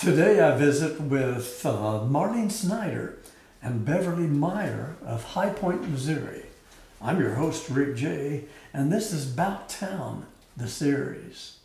Today I visit with Marlene Snyder and Beverly Meyer of High Point, Missouri. I'm your host, Rick J., and this is Bout Town the Series.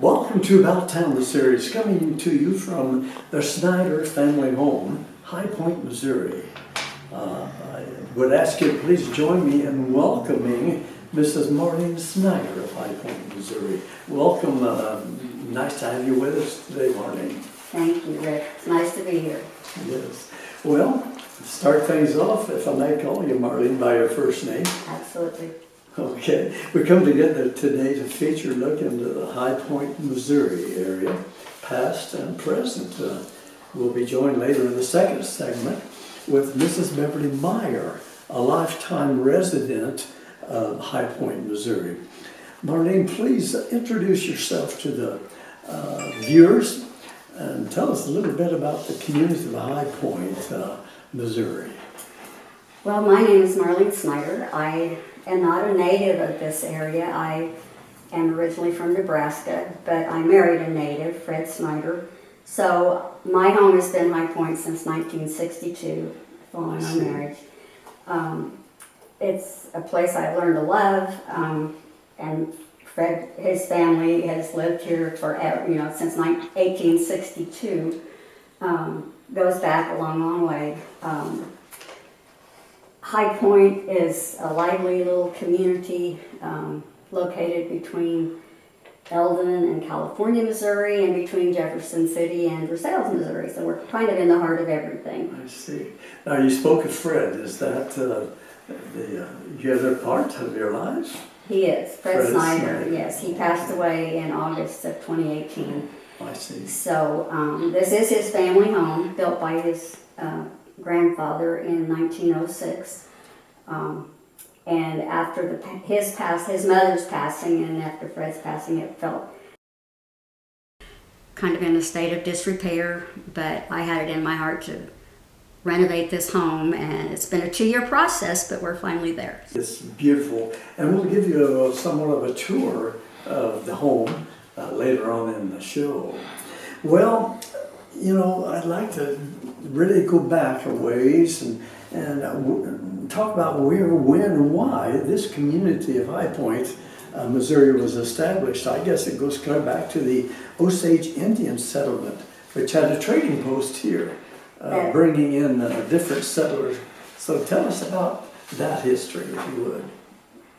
Welcome to Bout Town the Series, coming to you from the Snyder family home, High Point, Missouri. I would ask you to please join me in welcoming Mrs. Marlene Snyder of High Point, Missouri. Welcome. Nice to have you with us today, Marlene. Thank you, Rick. It's nice to be here. Yes. Well, to start things off, if I may call you Marlene by your first name. Absolutely. Okay, we come together today to feature a look into the High Point, Missouri area, past and present. We'll be joined later in the second segment with Mrs. Beverly Meyer, a lifetime resident of High Point, Missouri. Marlene, please introduce yourself to the viewers and tell us a little bit about the community of High Point, Missouri. Well, my name is Marlene Snyder. I am not a native of this area. I am originally from Nebraska, but I married a native, Fred Snyder. So my home has been High Point since 1962, following our marriage. It's a place I've learned to love, and Fred, his family has lived here forever, since 1862. Goes back a long, long way. High Point is a lively little community located between Eldon and California, Missouri, and between Jefferson City and Versailles, Missouri. So we're kind of in the heart of everything. I see. Now you spoke of Fred. Is that the other part of your life? He is. Fred Snyder, Snyder. yes. He passed away in August of 2018. I see. So this is his family home, built by his grandfather in 1906. And after his mother's passing, and after Fred's passing, it felt kind of in a state of disrepair. But I had it in my heart to renovate this home, and it's been a 2-year process, but we're finally there. It's beautiful, and we'll give you somewhat of a tour of the home later on in the show. Well, I'd like to really go back a ways and talk about where, when, and why this community of High Point, Missouri was established. I guess it goes kind of back to the Osage Indian settlement, which had a trading post here, bringing in different settlers. So tell us about that history, if you would.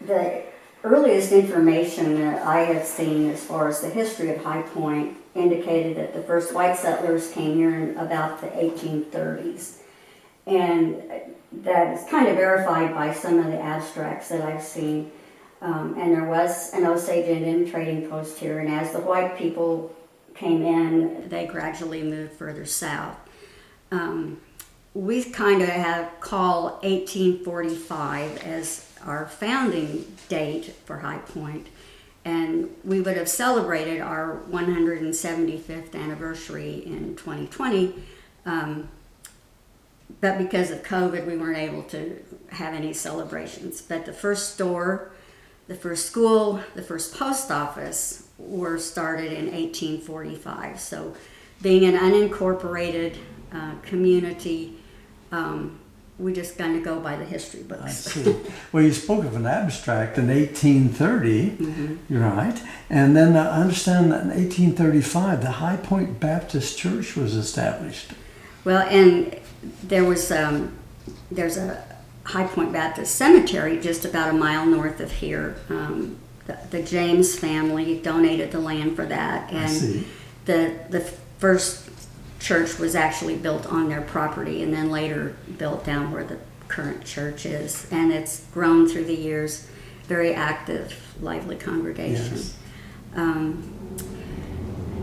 The earliest information that I have seen as far as the history of High Point indicated that the first white settlers came here in about the 1830s. And that is kind of verified by some of the abstracts that I've seen. And there was an Osage Indian trading post here, and as the white people came in, they gradually moved further south. We kind of call 1845 as our founding date for High Point, and we would have celebrated our 175th anniversary in 2020, but because of COVID, we weren't able to have any celebrations. But the first store, the first school, the first post office were started in 1845. So being an unincorporated community, we just kind of go by the history books. I see. Well, you spoke of an abstract in 1830, you're right. And then I understand that in 1835, the High Point Baptist Church was established. Well, and there's a High Point Baptist Cemetery just about a mile north of here. The James family donated the land for that, I and see. the first church was actually built on their property, and then later built down where the current church is, and it's grown through the years. Very active, lively congregation. Yes.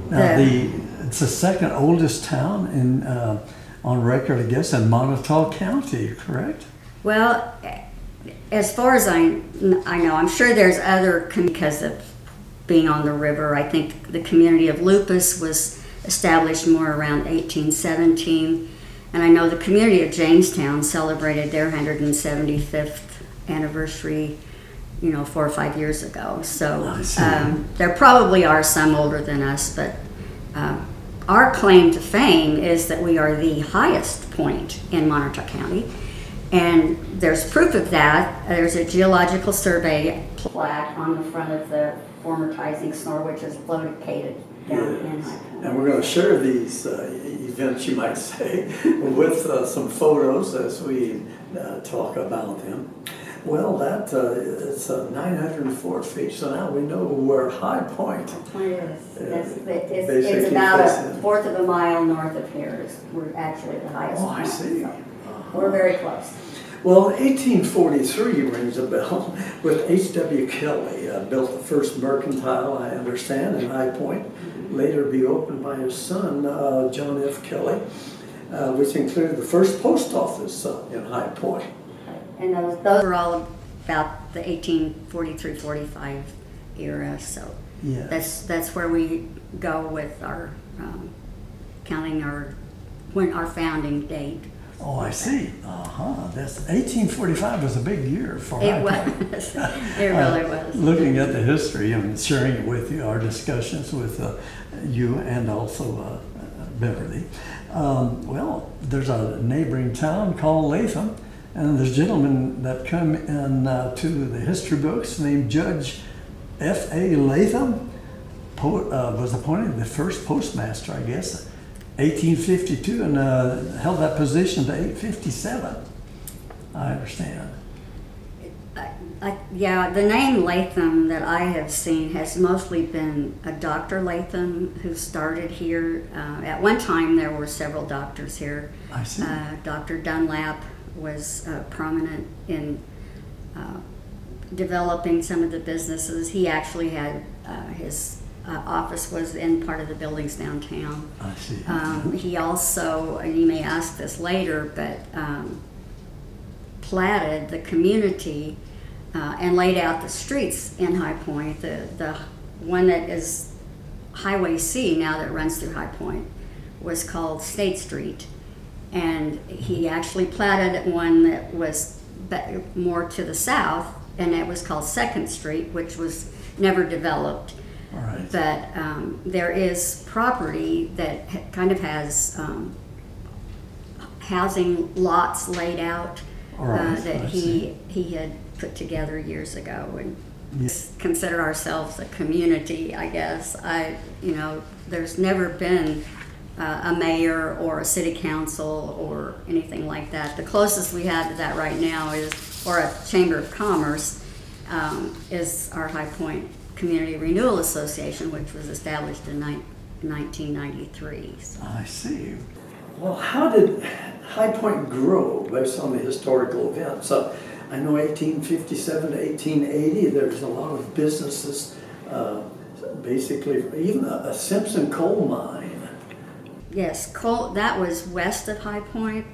Now it's the second oldest town in on record, I guess, in Moniteau County, correct? Well, as far as I know, I'm sure there's other, because of being on the river. I think the community of Lupus was established more around 1817, and I know the community of Jamestown celebrated their 175th anniversary, 4 or 5 years ago. So there probably are some older than us, but our claim to fame is that we are the highest point in Moniteau County. And there's proof of that. There's a geological survey plaque on the front of the former Tising Snore, which is located down in High Point. And we're going to share these events, you might say, with some photos as we talk about them. Well, it's 904 feet, so now we know where High Point It's about a fourth of a mile north of here. We're actually the highest point. I see. So we're very close. Well, 1843 rings a bell with H.W. Kelly, built the first mercantile, I understand, in High Point, later be opened by his son, John F. Kelly, which included the first post office in High Point. And those are all about the 1843-45 era, so Yes. that's where we go with our counting our founding date. Oh, I see. That's 1845 was a big year for High Point. It was. It really was. Looking at the history and sharing it with you, our discussions with you and also Beverly. Well, there's a neighboring town called Latham, and there's gentlemen that come in to the history books named Judge F.A. Latham, was appointed the first postmaster, I guess, 1852, and held that position to 857. I understand. Yeah, the name Latham that I have seen has mostly been a Dr. Latham who started here. At one time, there were several doctors here. I see. Dr. Dunlap was prominent in developing some of the businesses. He actually had his office was in part of the buildings downtown. I see. He also, and you may ask this later, but platted the community and laid out the streets in High Point. The one that is Highway C now that runs through High Point was called State Street. And he actually platted one that was more to the south, and it was called Second Street, which was never developed. All right. But there is property that kind of has housing lots laid out All right, that I he had put together years ago, and Yes. consider ourselves a community, I guess. There's never been a mayor or a city council or anything like that. The closest we have to that right now or a chamber of commerce, is our High Point Community Renewal Association, which was established in 1993. So. I see. Well, how did High Point grow based on the historical events? I know 1857 to 1880, there was a lot of businesses, basically even a Simpson coal mine. Yes, that was west of High Point.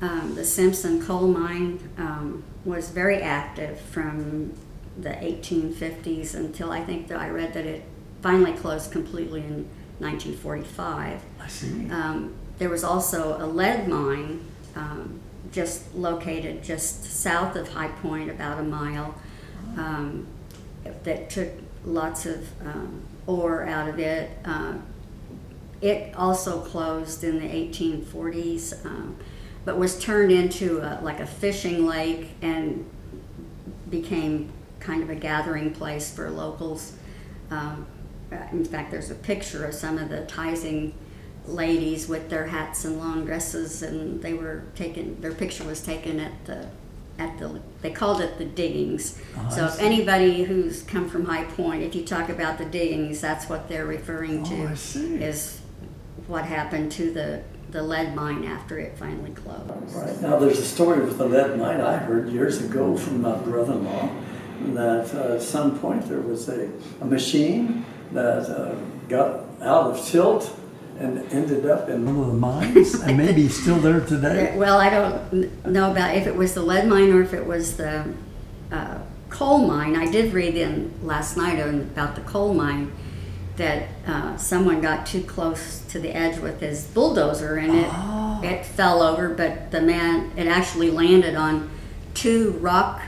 The Simpson coal mine was very active from the 1850s until I think that I read that it finally closed completely in 1945. I see. There was also a lead mine located just south of High Point, about a mile, that took lots of ore out of it. It also closed in the 1840s, but was turned into like a fishing lake and became kind of a gathering place for locals. In fact, there's a picture of some of the Tising ladies with their hats and long dresses, and their picture was taken at the they called it the diggings. So if anybody who's come from High Point, if you talk about the diggings, that's what they're referring to. I see. Is what happened to the lead mine after it finally closed. Right. Now, there's a story with the lead mine I heard years ago from my brother-in-law that at some point there was a machine that got out of tilt and ended up in One of the mines, and maybe still there today. Well, I don't know about if it was the lead mine or if it was the coal mine. I did read in last night about the coal mine that someone got too close to the edge with his bulldozer, and it fell over, but it actually landed on two rock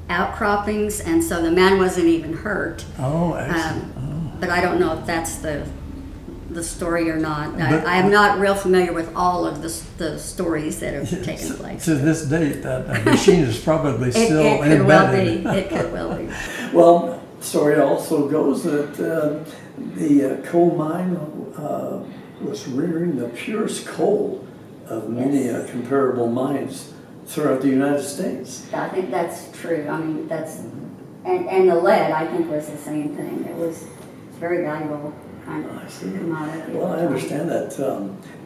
outcroppings, and so the man wasn't even hurt. Oh, excellent. But I don't know if that's the story or not. I am not real familiar with all of the stories that have taken place. To this date, that machine is probably still it could embedded. well be. It could well be. Well, story also goes that the coal mine was rearing the purest coal of many comparable mines throughout the United States. I think that's true. I mean, and the lead, I think, was the same thing. It was very valuable kind of commodity. Well, I understand that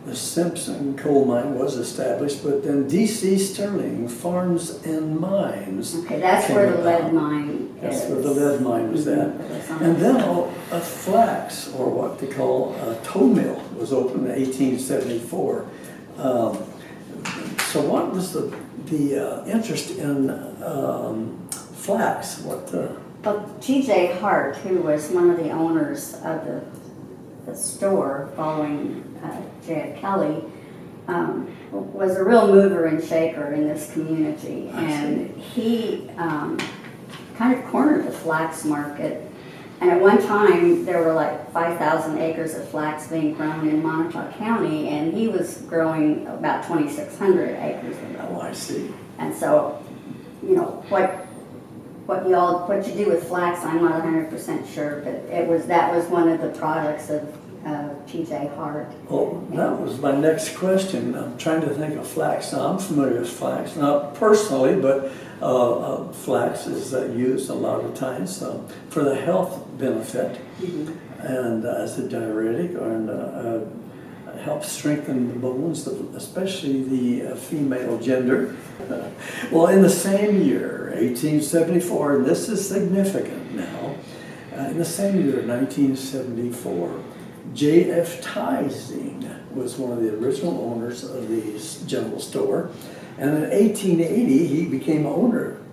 the Simpson coal mine was established, but then D.C. Sterling Farms and Mines. Okay, that's came where the about. lead mine is. That's where the lead mine was at. And then a flax, or what they call a tow mill, was opened in 1874. So what was the interest in flax? Well, T.J. Hart, who was one of the owners of the store following J.F. Kelly, was a real mover and shaker in this community. And he kind of cornered the flax market. And at one time, there were like 5,000 acres of flax being grown in Moniteau County, and he was growing about 2,600 acres of it. Oh, I see. And so, what you do with flax, I'm not 100% sure, but that was one of the products of of T.J. Hart. Oh, that was my next question. I'm trying to think of flax. Now, I'm familiar with flax, not personally, but flax is used a lot of times for the health benefit and as a diuretic and helps strengthen the bones, especially the female gender. Well, in the same year, 1874, and this is significant now, in the same year, 1974, J.F. Tising was one of the original owners of the general store. And in 1880, he became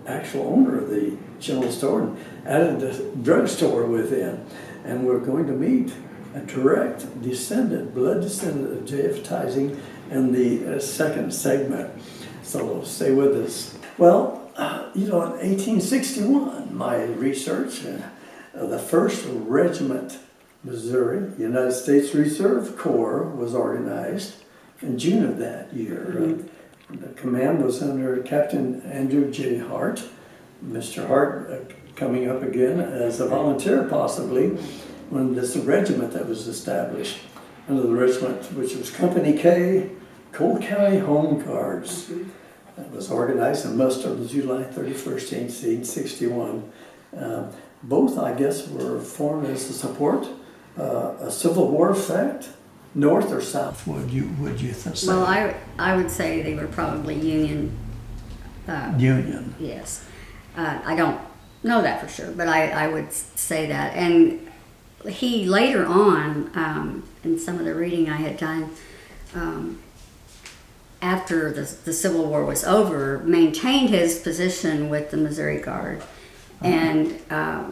actual owner of the general store and added a drugstore within. And we're going to meet a direct blood descendant of J.F. Tising in the second segment. So stay with us. Well, in 1861, my research, the 1st Regiment Missouri United States Reserve Corps was organized in June of that year. The command was under Captain Andrew J. Hart. Mr. Hart coming up again as a volunteer possibly when this regiment that was established under the regiment, which was Company K, Cole County Home Guards. That was organized and mustered on July 31st, 1861. Both, I guess, were formed as a support, a Civil War effect, north or south, would you say? Well, I would say they were probably Union. Union. Yes. I don't know that for sure, but I would say that. And he later on, in some of the reading I had done, after the Civil War was over, maintained his position with the Missouri Guard. And I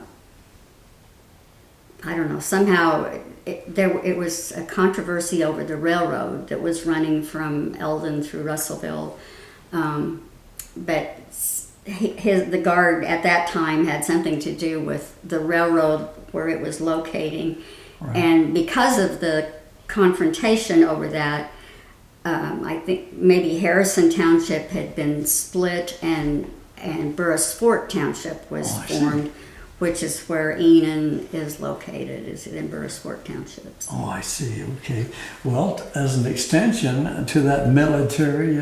don't know, somehow it was a controversy over the railroad that was running from Eldon through Russellville. But the Guard at that time had something to do with the railroad where it was locating. Right. And because of the confrontation over that, I think maybe Harrison Township had been split and Burris Fort Township was formed, which is where Enon is located, is in Burris Fort Township. Oh, I see. Okay. Well, as an extension to that military,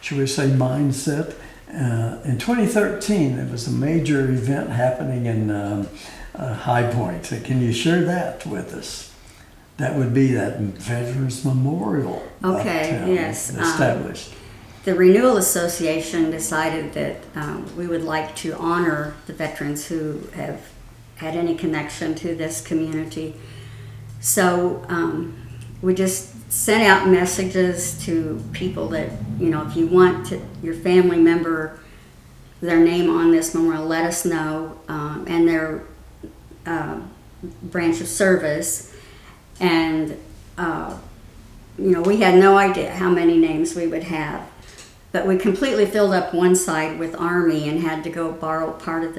should we say, mindset, in 2013, there was a major event happening in High Point. Can you share that with us? That would be that Veterans Memorial. Okay, yes. Established. The Renewal Association decided that we would like to honor the veterans who have had any connection to this community. So we just sent out messages to people that, if you want your family member, their name on this memorial, let us know, and their branch of service. And, we had no idea how many names we would have. But we completely filled up one side with Army and had to go borrow part of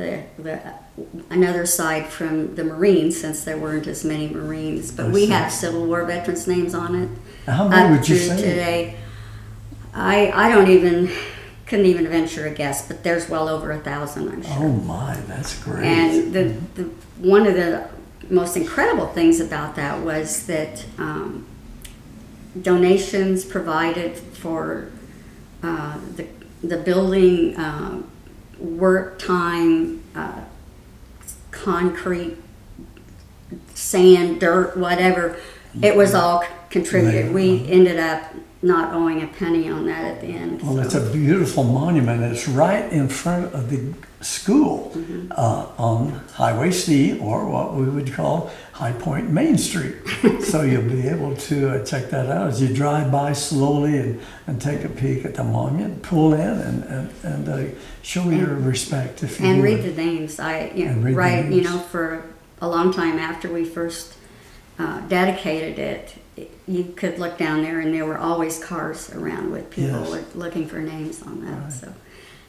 another side from the Marines since there weren't as many Marines. But we have Civil War veterans' names on it. How many would you say? Today, I couldn't even venture a guess, but there's well over 1,000, I'm sure. Oh my, that's great. And one of the most incredible things about that was that donations provided for the building, work time, concrete, sand, dirt, whatever, it was all contributed. We ended up not owing a penny on that at the end. Well, it's a beautiful monument. It's right in front of the school on Highway C, or what we would call High Point Main Street. So you'll be able to check that out as you drive by slowly and take a peek at the monument, pull in and show your respect if you and would. read the names. For a long time after we first dedicated it, you could look down there and there were always cars around with people looking for names on that. Right. So,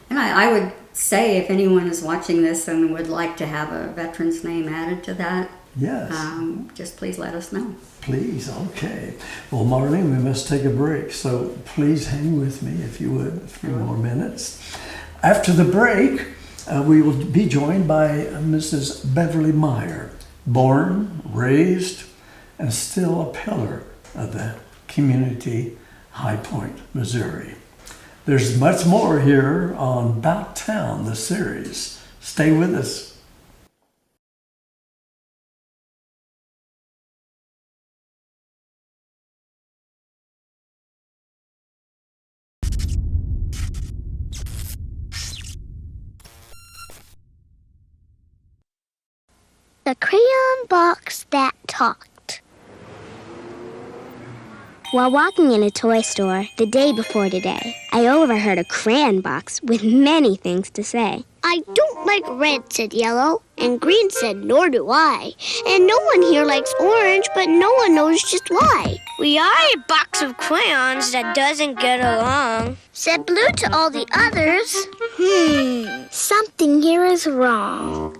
and I would say if anyone is watching this and would like to have a veteran's name added to that, just please let us know. Please, okay. Well, Marlene, we must take a break, so please hang with me if you would, a few more minutes. After the break, we will be joined by Mrs. Beverly Meyer, born, raised, and still a pillar of the community, High Point, Missouri. There's much more here on Bout Town the Series. Stay with us. The crayon box that talked. While walking in a toy store the day before today, I overheard a crayon box with many things to say. I don't like red, said Yellow, and Green said, nor do I. And no one here likes orange, but no one knows just why. We are a box of crayons that doesn't get along, Said Blue to all the others. Something here is wrong.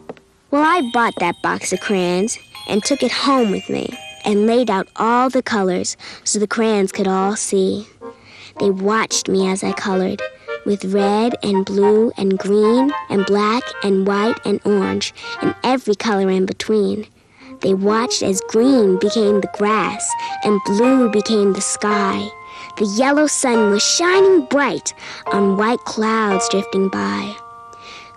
Well, I bought that box of crayons and took it home with me and laid out all the colors so the crayons could all see. They watched me as I colored, with red and blue and green and black and white and orange and every color in between. They watched as green became the grass and blue became the sky. The yellow sun was shining bright on white clouds drifting by.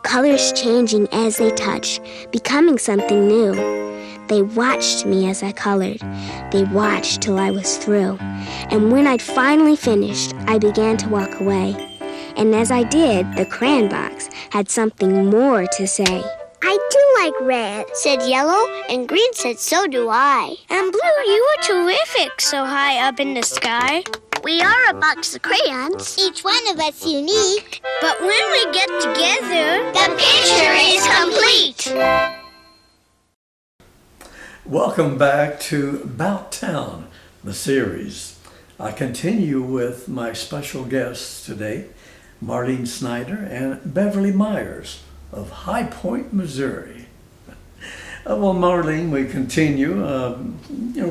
Colors changing as they touched, becoming something new. They watched me as I colored. They watched till I was through. And when I'd finally finished, I began to walk away. And as I did, the crayon box had something more to say. I do like red, said Yellow, and Green said, so do I. and Blue, you were terrific so high up in the sky. We are a box of crayons, each one of us unique. But when we get together, The picture is complete. Welcome back to Bout Town, the series. I continue with my special guests today, Marlene Snyder and Beverly Myers of High Point, Missouri. Well, Marlene, we continue.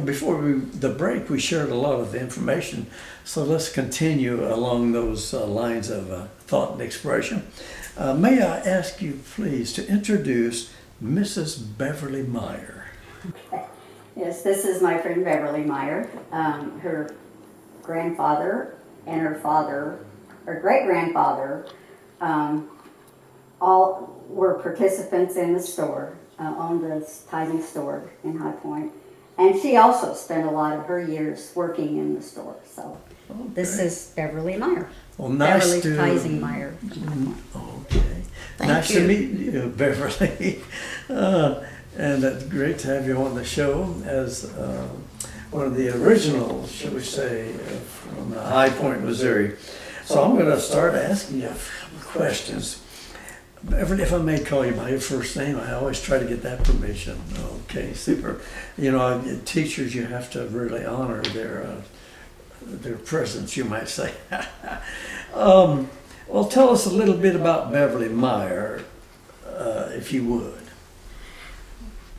Before the break, we shared a lot of information, so let's continue along those lines of thought and expression. May I ask you, please, to introduce Mrs. Beverly Meyer? Yes, this is my friend Beverly Meyer. Her grandfather and her father, her great-grandfather, all were participants in the store, owned a tithing store in High Point. And she also spent a lot of her years working in the store. So this is Beverly Meyer. Well, nice Beverly to Tithing Meyer. Okay. Nice to meet you, Beverly. And it's great to have you on the show as one of the originals, shall we say, from High Point, Missouri. So I'm going to start asking you a couple of questions. Beverly, if I may call you by your first name, I always try to get that permission. Okay, super. Teachers, you have to really honor their presence, you might say. Well, tell us a little bit about Beverly Meyer, if you would.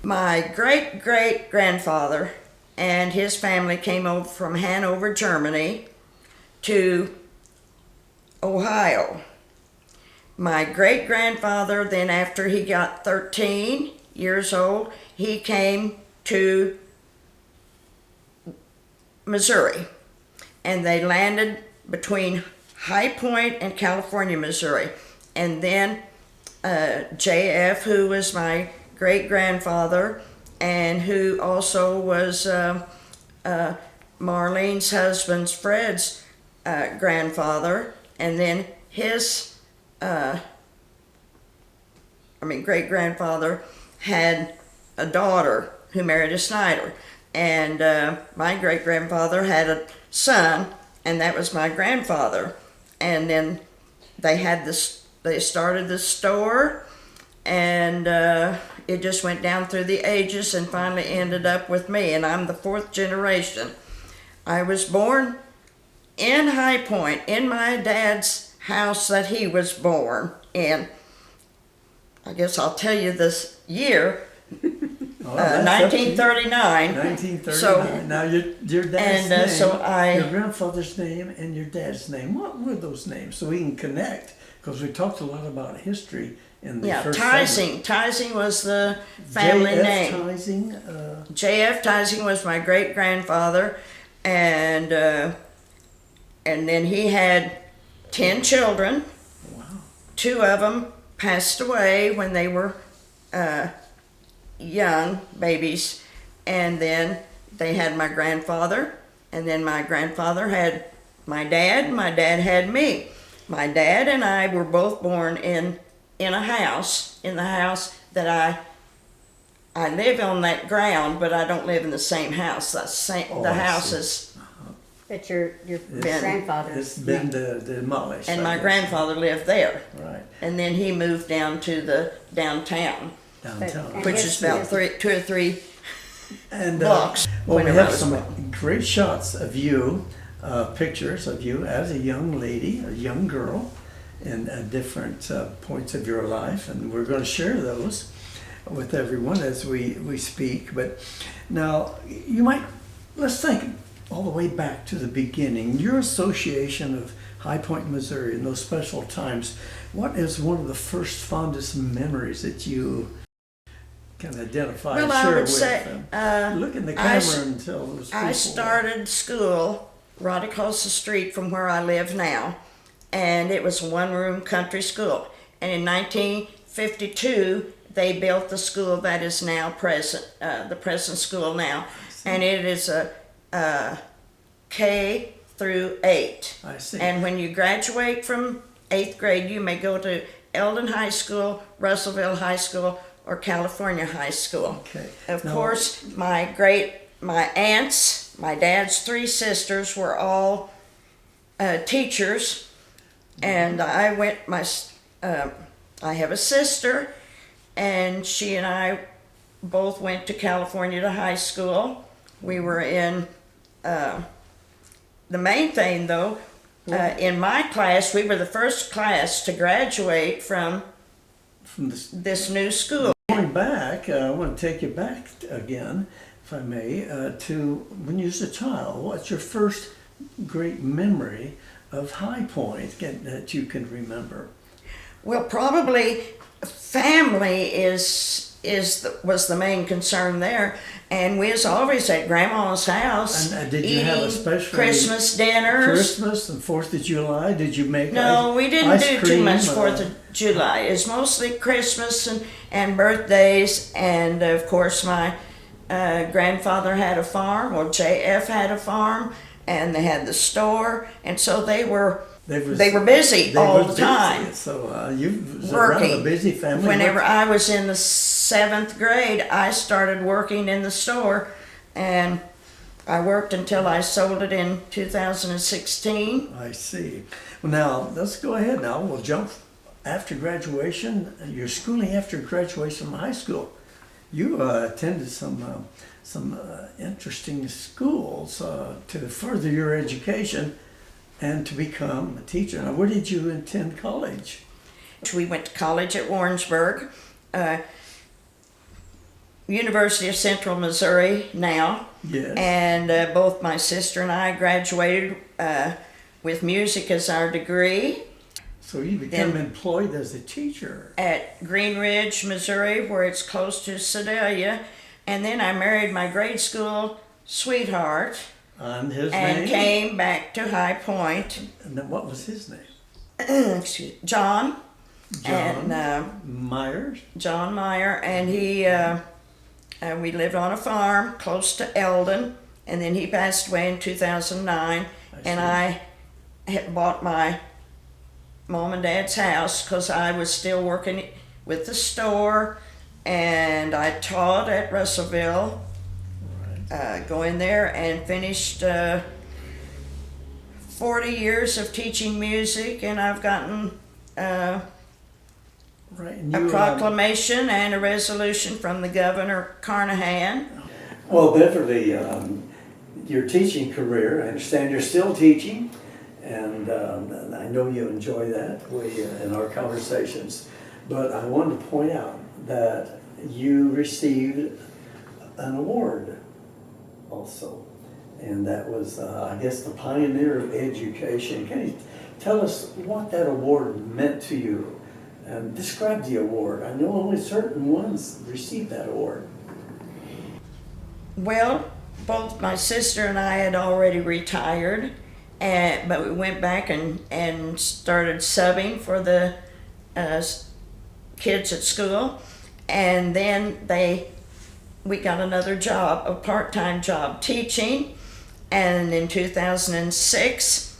My great-great-grandfather and his family came over from Hanover, Germany to Ohio. My great-grandfather, then after he got 13 years old, he came to Missouri. And they landed between High Point and California, Missouri. And then J.F., who was my great-grandfather and who also was Marlene's husband's, Fred's grandfather, and then his great-grandfather had a daughter who married a Snyder, and my great-grandfather had a son, and that was my grandfather. And then they started the store, and it just went down through the ages and finally ended up with me, and I'm the fourth generation. I was born in High Point, in my dad's house that he was born in. I guess I'll tell you this year, 1939. 1939. So, now your dad's name, your your grandfather's name and your dad's name, what were those names? So we can connect, Because we talked a lot about history in the Yeah, first Tising. Tising was the family name. Tising, J.F. Tising was my great grandfather, and then he had 10 children. wow. 2 of them passed away when they were young babies, and then they had my grandfather, and then my grandfather had my dad, and my dad had me. My dad and I were both born in a house, in the house that I live on that ground, but I don't live in the same house. Oh, The I house see. is, But your grandfather. It's been demolished. and I my guess. grandfather lived there, Right, and then he moved down to the downtown, downtown. And which his- is about 2 or 3 And blocks. well, we whenever I have was some born. great shots of you, pictures of you as a young lady, a young girl, in different points of your life, and we're going to share those with everyone as we speak. But now, let's think all the way back to the beginning. Your association of High Point, Missouri, in those special times. What is one of the first fondest memories that you can identify Well, and I share would with say, them? Look in the camera and tell those people. I started school right across the street from where I live now, and it was a one-room country school. And in 1952, they built the school that is now the present school now, and it is a K through 8. I see. And when you graduate from 8th grade, you may go to Eldon High School, Russellville High School, or California High School. Okay. Of Now- course, my aunts, my dad's 3 sisters were all teachers, and I have a sister, and she and I both went to California to high school. We were in, the main thing though, in my class, we were the first class to graduate from this new school. Going back, I want to take you back again, if I may, to when you was a child. What's your first great memory of High Point that you can remember? Well, probably family was the main concern there, and we was always at Grandma's house. And did you have a eating special Christmas dinners? Christmas and 4th of July? Did you make No, we didn't do too cream, much 4th of July. It's mostly Christmas and birthdays, and of course my grandfather had a farm, or JF had a farm, and they had the store, and so they were busy all the time. So you was Working. around a busy family. Whenever I was in the 7th grade, I started working in the store, and I worked until I sold it in 2016. I see. Well, now let's go ahead. Now we'll jump after graduation. Your schooling after graduation from high school. You attended some interesting schools to further your education and to become a teacher. Now, where did you attend college? We went to college at Warrensburg, University of Central Missouri now. Yes. And both my sister and I graduated with music as our degree So you became employed as a teacher. at Green Ridge, Missouri, where it's close to Sedalia. And then I married my grade school sweetheart And his and name? came back to High Point. And then what was his name? Excuse me, John. John And Myers? John Meyer, and we lived on a farm close to Eldon, and then he passed away in 2009, and I had bought my mom and dad's house because I was still working with the store, and I taught at Russellville, going there and finished 40 years of teaching music, and I've gotten Right. And a you, proclamation and a resolution from the Governor Carnahan. Well, Beverly, your teaching career, I understand you're still teaching, and I know you enjoy that in our conversations. But I wanted to point out that you received an award also, and that was, I guess, the Pioneer of Education. Can you tell us what that award meant to you. And describe the award. I know only certain ones receive that award. Well, both my sister and I had already retired, but we went back and started subbing for the kids at school, and then we got another job, a part-time job teaching, and in 2006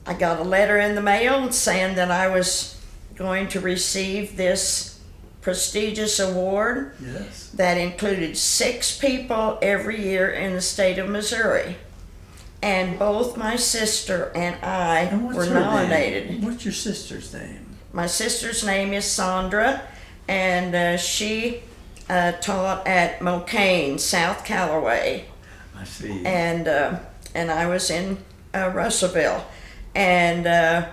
I got a letter in the mail saying that I was going to receive this prestigious award. Yes. That included 6 people every year in the state of Missouri, and both my sister and I And what's were her nominated. name? What's your sister's name? My sister's name is Sandra, and she taught at Mocaine, South Callaway, I see. and I was in Russellville, and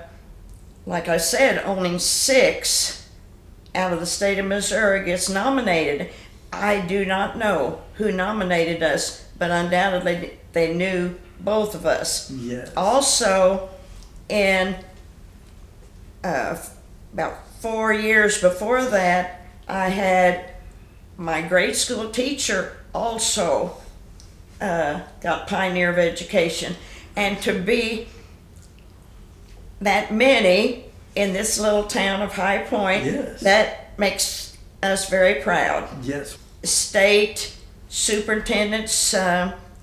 like I said, only 6 out of the state of Missouri gets nominated. I do not know who nominated us, but undoubtedly they knew both of us. Yes. Also, in about 4 years before that, I had my grade school teacher also got Pioneer of Education. And to be that many in this little town of High Point, Yes. that makes us very proud. Yes. State Superintendent's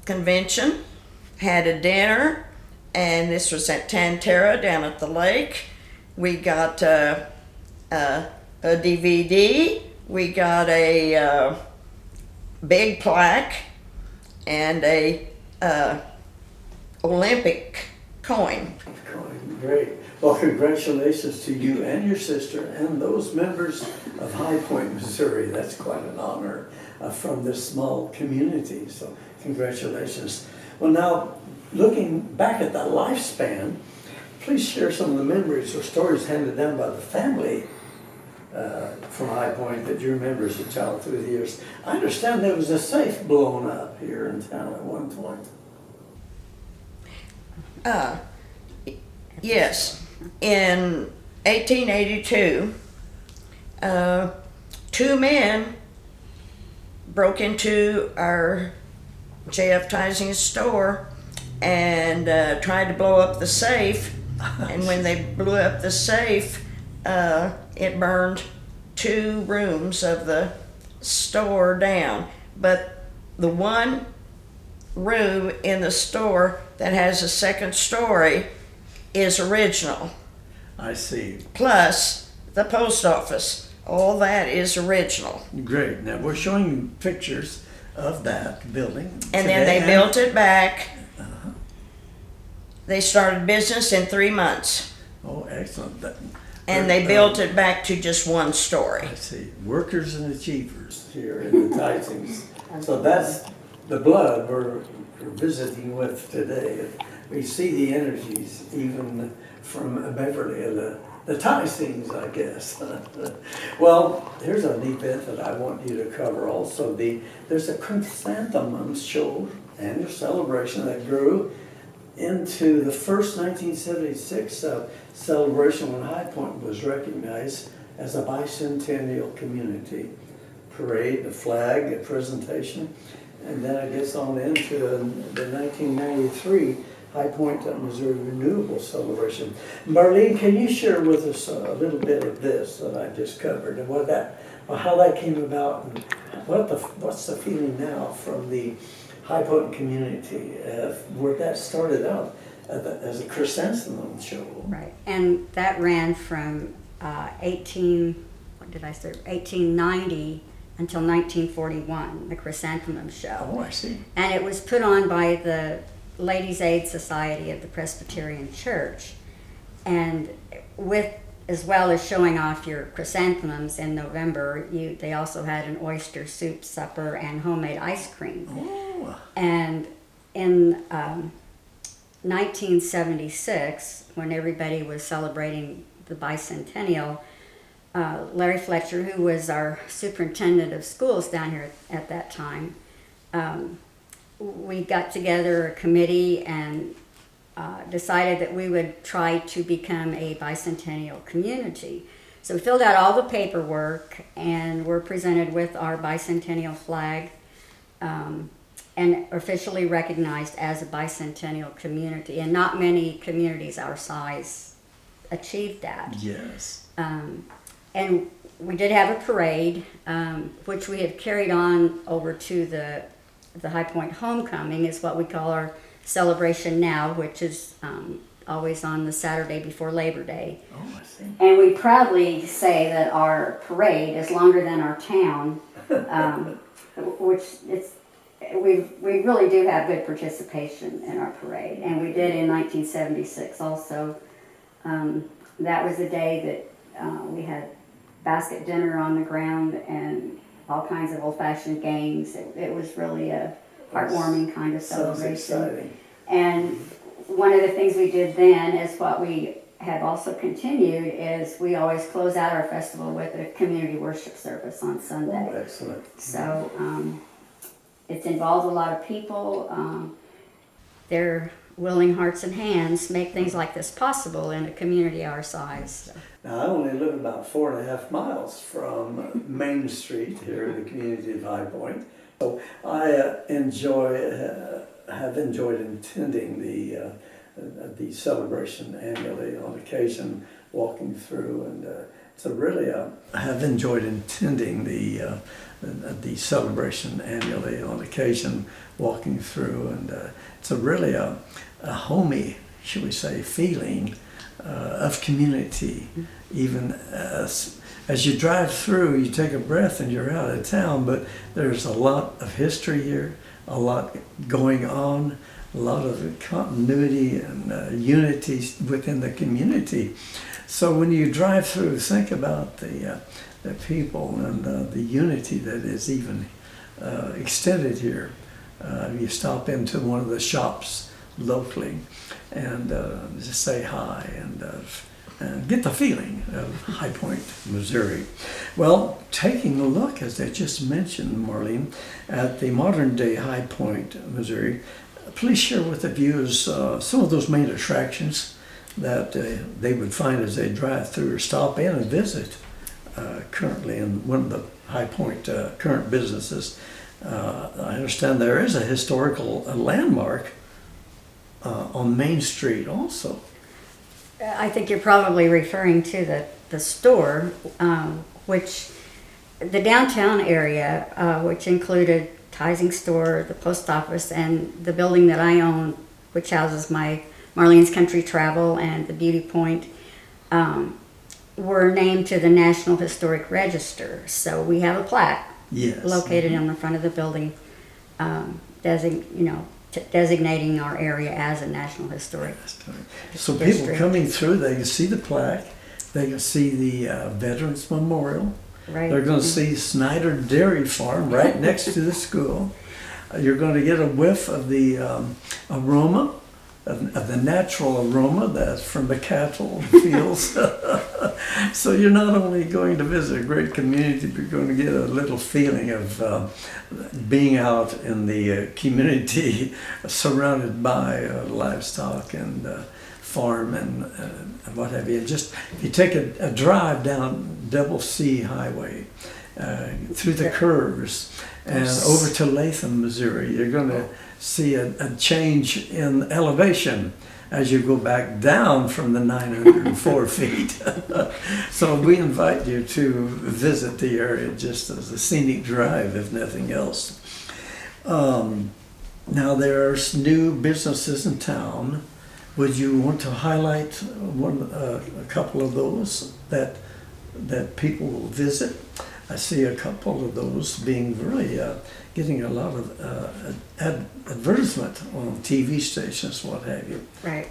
Convention had a dinner, and this was at Tantera down at the lake. We got a DVD, we got a big plaque, and a Olympic coin. Great. Well, congratulations to you and your sister and those members of High Point, Missouri. That's quite an honor from this small community. So congratulations. Well, now, looking back at the lifespan, please share some of the memories or stories handed down by the family from High Point that you remember as a child through the years. I understand there was a safe blown up here in town at one point. Yes, in 1882, 2 men broke into our J.F. Tising's store and tried to blow up the safe. And when they blew up the safe, it burned 2 rooms of the store down. But the one room in the store that has a second story is original. I see. Plus the post office. All that is original. Great. Now we're showing pictures of that building. And then they built it back. They started business in 3 months. Oh, excellent. And they built it back to just 1 story. I see. Workers and achievers here in the Tysings. So that's the blood we're visiting with today. We see the energies even from Beverly, the Tysings, I guess. Well, here's an event that I want you to cover also. There's a chrysanthemum show, annual celebration that grew into the first 1976 celebration when High Point was recognized as a bicentennial community. Parade, the flag, a presentation, and then it gets on into the 1993 High Point, Missouri Renewable Celebration. Marlene, can you share with us a little bit of this that I just covered and how that came about and what's the feeling now from the High Point community where that started out as a chrysanthemum show? Right, and that ran from 1890 until 1941, the Chrysanthemum Show. Oh, I see. And it was put on by the Ladies' Aid Society of the Presbyterian Church. And as well as showing off your chrysanthemums in November, they also had an oyster soup supper and homemade ice cream. Oh. And in 1976, when everybody was celebrating the bicentennial, Larry Fletcher, who was our superintendent of schools down here at that time, we got together a committee and decided that we would try to become a bicentennial community. So we filled out all the paperwork and were presented with our bicentennial flag, and officially recognized as a bicentennial community. And not many communities our size achieved that. Yes. And we did have a parade, which we have carried on over to the High Point Homecoming, is what we call our celebration now, which is always on the Saturday before Labor Day. Oh, I see. And we proudly say that our parade is longer than our town, which we really do have good participation in our parade. And we did in 1976 also. That was the day that we had basket dinner on the ground and all kinds of old-fashioned games. It was really a heartwarming kind of celebration. Sounds exciting. And one of the things we did then is what we have also continued is we always close out our festival with a community worship service on Sunday. Oh, excellent. So it's involved a lot of people. Their willing hearts and hands make things like this possible in a community our size. Now, I only live about 4.5 miles from Main Street here in the community of High Point. So I have enjoyed attending the celebration annually on occasion, walking through, and so really I have enjoyed attending the celebration annually on occasion, walking through, and it's really a homey, should we say, feeling of community. Even as you drive through, you take a breath and you're out of town, but there's a lot of history here, a lot going on, a lot of continuity and unity within the community. So when you drive through, think about the people and the unity that is even extended here. You stop into one of the shops locally and just say hi and get the feeling of High Point, Missouri. Well, taking a look, as I just mentioned, Marlene, at the modern day High Point, Missouri, please share with the viewers some of those main attractions that they would find as they drive through or stop in and visit currently in one of the High Point current businesses. I understand there is a historical landmark on Main Street also. I think you're probably referring to the store, which the downtown area, which included Tising store, the post office, and the building that I own, which houses my Marlene's Country Travel and the Beauty Point, were named to the National Historic Register. So we have a plaque located on the front of the building, designating our area as a National Historic So District. people coming through, they can see the plaque, they can see the Veterans Memorial. Right. They're going to see Snyder Dairy Farm right next to the school. You're going to get a whiff of the aroma, of the natural aroma that's from the cattle fields. So you're not only going to visit a great community, but you're going to get a little feeling of being out in the community surrounded by livestock and farm and what have you. Just if you take a drive down Double C Highway through the curves and over to Latham, Missouri, you're going to see a change in elevation as you go back down from the 904 feet. So we invite you to visit the area just as a scenic drive, if nothing else. Now there's new businesses in town. Would you want to highlight a couple of those that people will visit? I see a couple of those being really getting a lot of advertisement on TV stations, what have you. Right.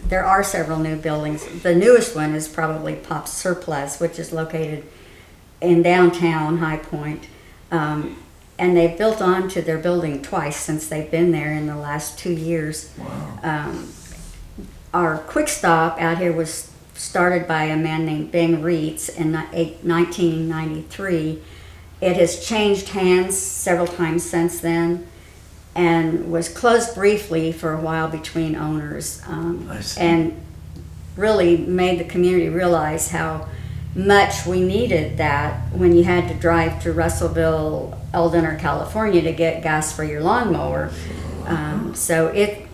There are several new buildings. The newest one is probably Pop's Surplus, which is located in downtown High Point. And they've built on to their building twice since they've been there in the last 2 years. Wow. Our Quick Stop out here was started by a man named Ben Reitz in 1993. It has changed hands several times since then. and was closed briefly for a while between owners, I see. and really made the community realize how much we needed that when you had to drive to Russellville, Eldon, or California to get gas for your lawnmower. So it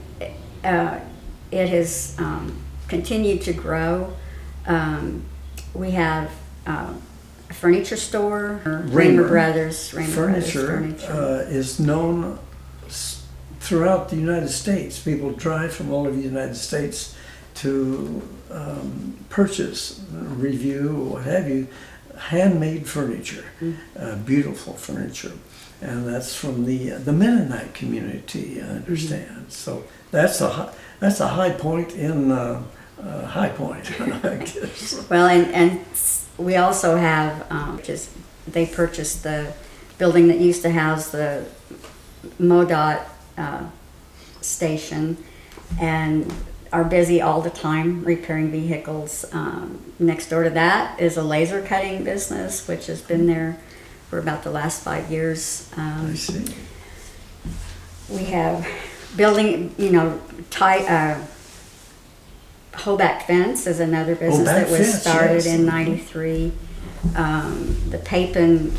has continued to grow. We have a furniture store, Raymer Brothers. Furniture is known throughout the United States. People drive from all over the United States to purchase, review, what have you, handmade furniture, beautiful furniture. And that's from the Mennonite community, I understand. So that's a high point in High Point, I guess. Well, and we also have, they purchased the building that used to house the MoDOT station, and are busy all the time repairing vehicles. Next door to that is a laser cutting business, which has been there for about the last 5 years. I see. We have building, Hoback Fence is another business Hoback that was Fence, started yes. in '93. The Papin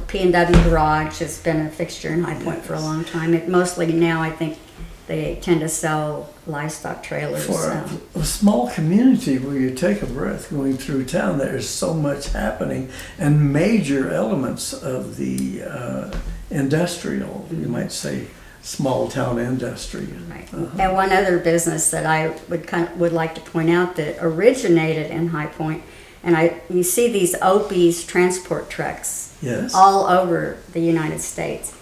P&W Garage has been a fixture in High Point for a long time. It mostly now, I think, they tend to sell livestock trailers. For a small community where you take a breath going through town, there is so much happening, and major elements of the industrial, you might say, small town industry. Right. And one other business that I would like to point out that originated in High Point, and you see these Opie's transport trucks Yes. all over the United States,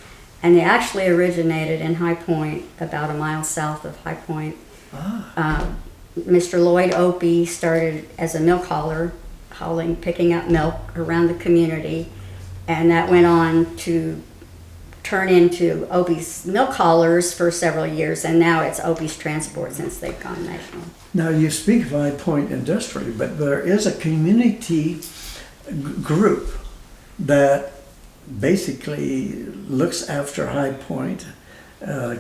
and they actually originated in High Point, about a mile south of High Point. Mr. Lloyd Opie started as a milk hauler, picking up milk around the community, and that went on to turn into Opie's Milk Haulers for several years, and now it's Opie's Transport since they've gone national. Now you speak of High Point Industrial, but there is a community group that basically looks after High Point,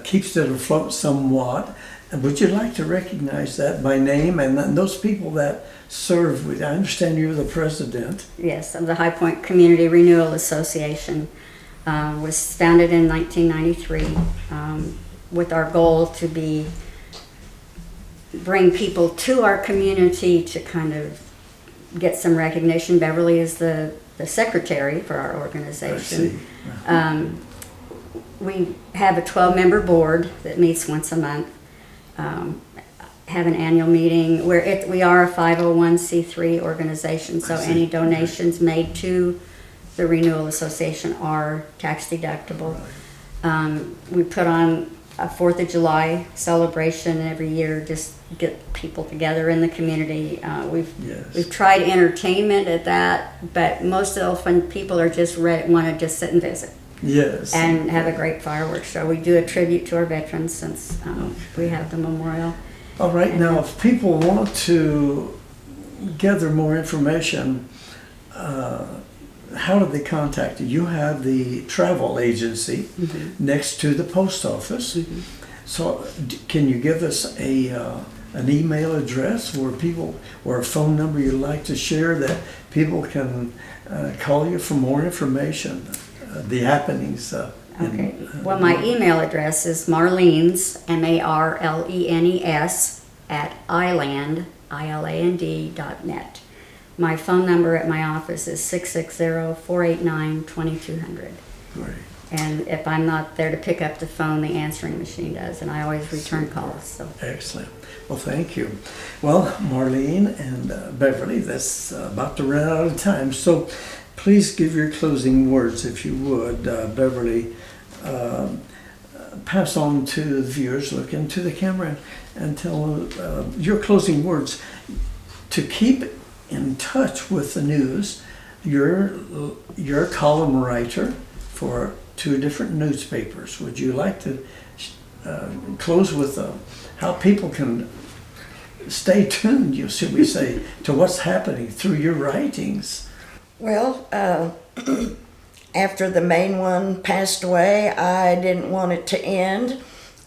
keeps it afloat somewhat. Would you like to recognize that by name, and those people that serve with, I understand you're the president. Yes, of the High Point Community Renewal Association. Was founded in 1993 with our goal to bring people to our community to kind of get some recognition. Beverly is the secretary for our organization. We have a 12-member board that meets once a month. Have an annual meeting where we are a 501c3 organization, so any donations made to the Renewal Association are tax deductible. We put on a 4th of July celebration every year, just get people together in the community. We've tried entertainment at that, but most often people are just want to just sit and visit. Yes. And have a great fireworks show. We do a tribute to our veterans since we have the memorial. All right, now if people want to gather more information, how do they contact you? You have the travel agency next to the post office. So can you give us an email address or a phone number you'd like to share that people can call you for more information? The happenings. Okay. Well, my email address is Marlene's, MARLENES, @iland.net. My phone number at my office is 660-489-2200. Great. And if I'm not there to pick up the phone, the answering machine does, and I always return calls. So. Excellent. Well, thank you. Well, Marlene and Beverly, that's about to run out of time. So please give your closing words, if you would. Beverly, pass on to the viewers, look into the camera, and tell your closing words. To keep in touch with the news, you're a column writer for 2 different newspapers. Would you like to close with how people can stay tuned, should we say, to what's happening through your writings? Well, after the main one passed away, I didn't want it to end.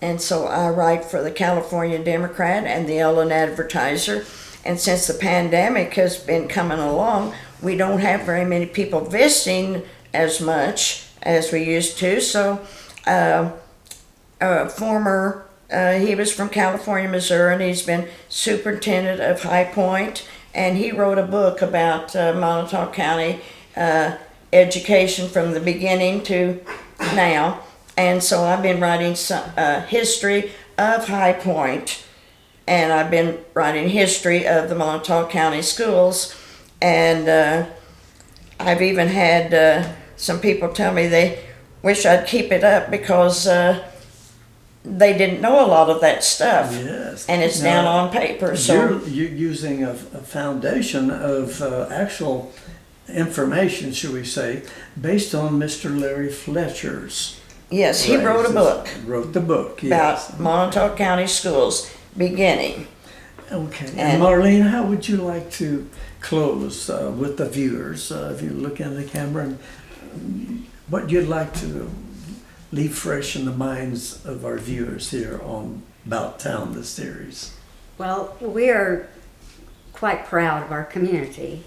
And so I write for the California Democrat and the Ellen Advertiser. And since the pandemic has been coming along, we don't have very many people visiting as much as we used to. So he was from California, Missouri, and he's been superintendent of High Point. And he wrote a book about Moniteau County education from the beginning to now. And so I've been writing some history of High Point, and I've been writing history of the Moniteau County schools. And I've even had some people tell me they wish I'd keep it up because they didn't know a lot of that stuff. Yes. And it's down on paper. So you're using a foundation of actual information, should we say, based on Mr. Larry Fletcher's. yes, he wrote a book Wrote the book, about yes. Moniteau County schools beginning. Okay. And And- Marlene, how would you like to close with the viewers? If you look in the camera, and what you'd like to leave fresh in the minds of our viewers here on Bout Town the Series. Well, we are quite proud of our community.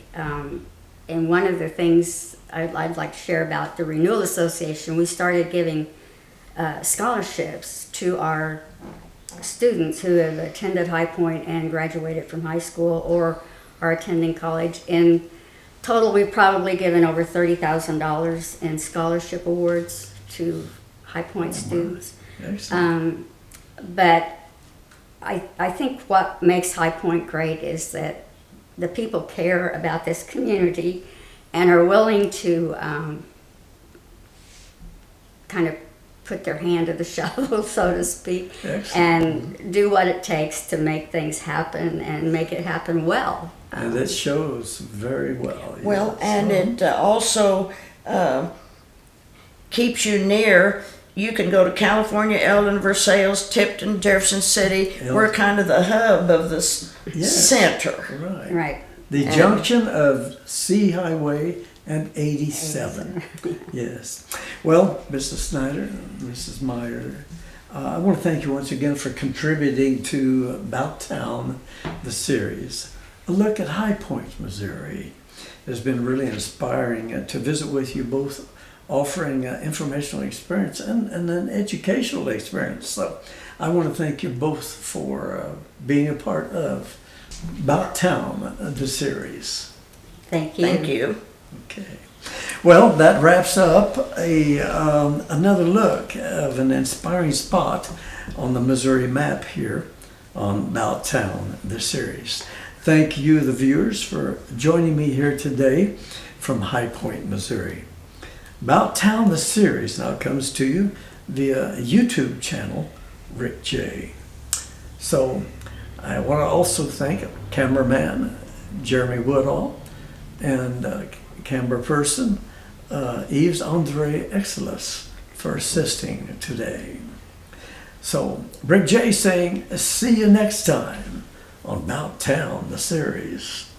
And one of the things I'd like to share about the Renewal Association, we started giving scholarships to our students who have attended High Point and graduated from high school or are attending college. In total, we've probably given over $30,000 in scholarship awards to High Point students. Excellent. But I think what makes High Point great is that the people care about this community and are willing to kind of put their hand to the shovel, so to speak, Excellent. and do what it takes to make things happen and make it happen well. And it shows very well. Well, yes. and it also keeps you near. You can go to California, Eldon, Versailles, Tipton, Jefferson City. We're kind of the hub of this Yes. center. Right. Right. The junction of C Highway and 87. Yes. Well, Mrs. Snyder, Mrs. Meyer, I want to thank you once again for contributing to Bout Town the Series. A look at High Point, Missouri. It's been really inspiring to visit with you both, offering informational experience and an educational experience. So I want to thank you both for being a part of Bout Town the Series. Thank you. Thank you. Okay. Well, that wraps up another look of an inspiring spot on the Missouri map here on Bout Town the Series. Thank you, the viewers, for joining me here today from High Point, Missouri. Bout Town the Series now comes to you via YouTube channel Rick J. So I want to also thank cameraman Jeremy Woodall and camera person Yves Andre Exelis for assisting today. So Rick J saying, see you next time on Bout Town the Series.